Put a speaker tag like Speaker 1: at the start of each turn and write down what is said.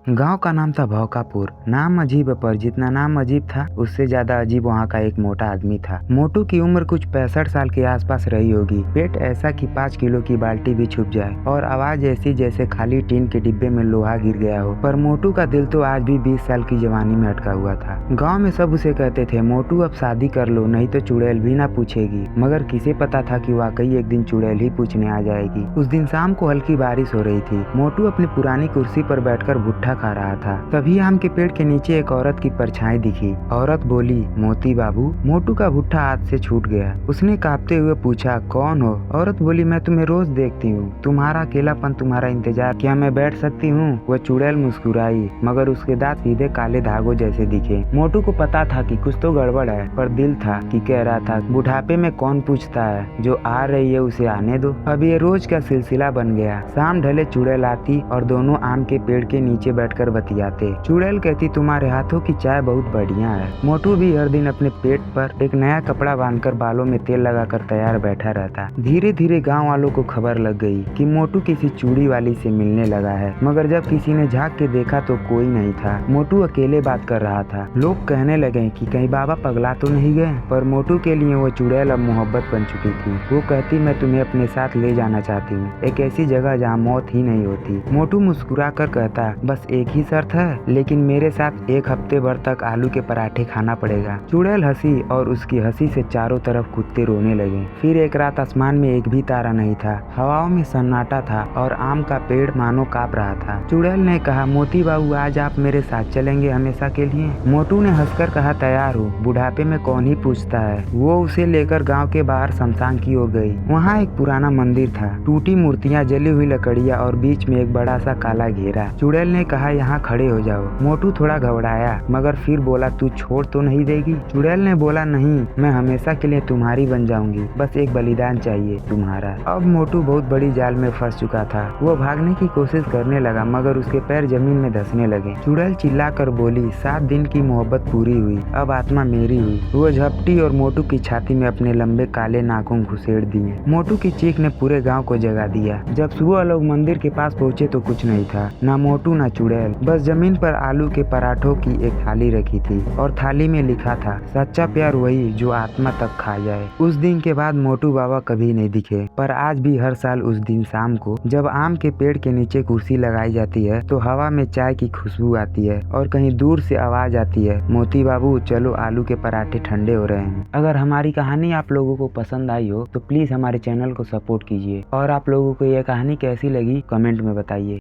Speaker 1: गांव का नाम था भौकापुर। नाम अजीब है, पर जितना नाम अजीब था उससे ज्यादा अजीब वहाँ का एक मोटा आदमी था। मोटू की उम्र कुछ 65 साल के आसपास रही होगी। पेट ऐसा कि 5 किलो की बाल्टी भी छुप जाए और आवाज ऐसी जैसे खाली टीन के डिब्बे में लोहा गिर गया हो। पर मोटू का दिल तो आज भी 20 साल की जवानी में अटका हुआ था। गाँव में सब उसे कहते थे, मोटू अब शादी कर लो नहीं तो चुड़ैल भी ना पूछेगी। मगर किसे पता था कि वाकई एक दिन चुड़ैल ही पूछने आ जाएगी। उस दिन शाम को हल्की बारिश हो रही थी। मोटू अपनी पुरानी कुर्सी पर बैठकर भुट्टा खा रहा था। तभी आम के पेड़ के नीचे एक औरत की परछाई दिखी। औरत बोली, मोती बाबू। मोटू का भुट्टा हाथ से छूट गया। उसने कांपते हुए पूछा, कौन हो? औरत बोली, मैं तुम्हें रोज देखती हूँ, तुम्हारा अकेलापन, तुम्हारा इंतजार, क्या मैं बैठ सकती हूँ? वह चुड़ैल मुस्कुराई, मगर उसके दांत सीधे काले धागों जैसे दिखे। मोटू को पता था कि कुछ तो गड़बड़ है, पर दिल था कि कह रहा था, बुढ़ापे में कौन पूछता है, जो आ रही है उसे आने दो। अब ये रोज का सिलसिला बन गया। शाम ढले चुड़ैल आती और दोनों आम के पेड़ के नीचे बैठकर बतियाते। चुड़ैल कहती, तुम्हारे हाथों की चाय बहुत बढ़िया है। मोटू भी हर दिन अपने पेट पर एक नया कपड़ा बांधकर बालों में तेल लगाकर तैयार बैठा रहता। धीरे धीरे गांव वालों को खबर लग गई कि मोटू किसी चूड़ी वाली से मिलने लगा है। मगर जब किसी ने झांक के देखा तो कोई नहीं था। मोटू अकेले बात कर रहा था। लोग कहने लगे कि कहीं बाबा पगला तो नहीं गए। पर मोटू के लिए वो चुड़ैल अब मोहब्बत बन चुकी थी। वो कहती, मैं तुम्हें अपने साथ ले जाना चाहती हूँ, एक ऐसी जगह जहाँ मौत ही नहीं होती। मोटू मुस्कुरा कर कहता, बस एक ही शर्त है, लेकिन मेरे साथ 1 हफ्ते भर तक आलू के पराठे खाना पड़ेगा। चुड़ैल हंसी और उसकी हंसी से चारों तरफ कुत्ते रोने लगे। फिर एक रात आसमान में एक भी तारा नहीं था। हवाओं में सन्नाटा था और आम का पेड़ मानो कांप रहा था। चुड़ैल ने कहा, मोती बाबू, आज आप मेरे साथ चलेंगे हमेशा के लिए? मोटू ने हंसकर कहा, तैयार हूँ, बुढ़ापे में कौन ही पूछता है। वो उसे लेकर गाँव के बाहर शमशान की ओर गई। वहाँ एक पुराना मंदिर था, टूटी मूर्तियाँ, जली हुई लकड़ियाँ और बीच में एक बड़ा सा काला घेरा। चुड़ैल ने कहा, यहाँ खड़े हो जाओ। मोटू थोड़ा घबराया, मगर फिर बोला, तू छोड़ तो नहीं देगी? चुड़ैल ने बोला, नहीं, मैं हमेशा के लिए तुम्हारी बन जाऊंगी, बस एक बलिदान चाहिए तुम्हारा। अब मोटू बहुत बड़ी जाल में फंस चुका था। वो भागने की कोशिश करने लगा, मगर उसके पैर जमीन में धंसने लगे। चुड़ैल चिल्लाकर बोली, 7 दिन की मोहब्बत पूरी हुई, अब आत्मा मेरी हुई। वो झपटी और मोटू की छाती में अपने लंबे काले नाखून घुसेड़ दिए। मोटू की चीख ने पूरे गाँव को जगा दिया। जब सुबह लोग मंदिर के पास पहुँचे तो कुछ नहीं था, ना मोटू ना चुड़ैल, बस जमीन पर आलू के पराठों की एक थाली रखी थी और थाली में लिखा था, सच्चा प्यार वही जो आत्मा तक खा जाए। उस दिन के बाद मोटू बाबा कभी नहीं दिखे। पर आज भी हर साल उस दिन शाम को जब आम के पेड़ के नीचे कुर्सी लगाई जाती है तो हवा में चाय की खुशबू आती है और कहीं दूर से आवाज आती है, मोती बाबू चलो, आलू के पराठे ठंडे हो रहे हैं। अगर हमारी कहानी आप लोगों को पसंद आई हो तो प्लीज हमारे चैनल को सपोर्ट कीजिए और आप लोगों को यह कहानी कैसी लगी कमेंट में बताइए।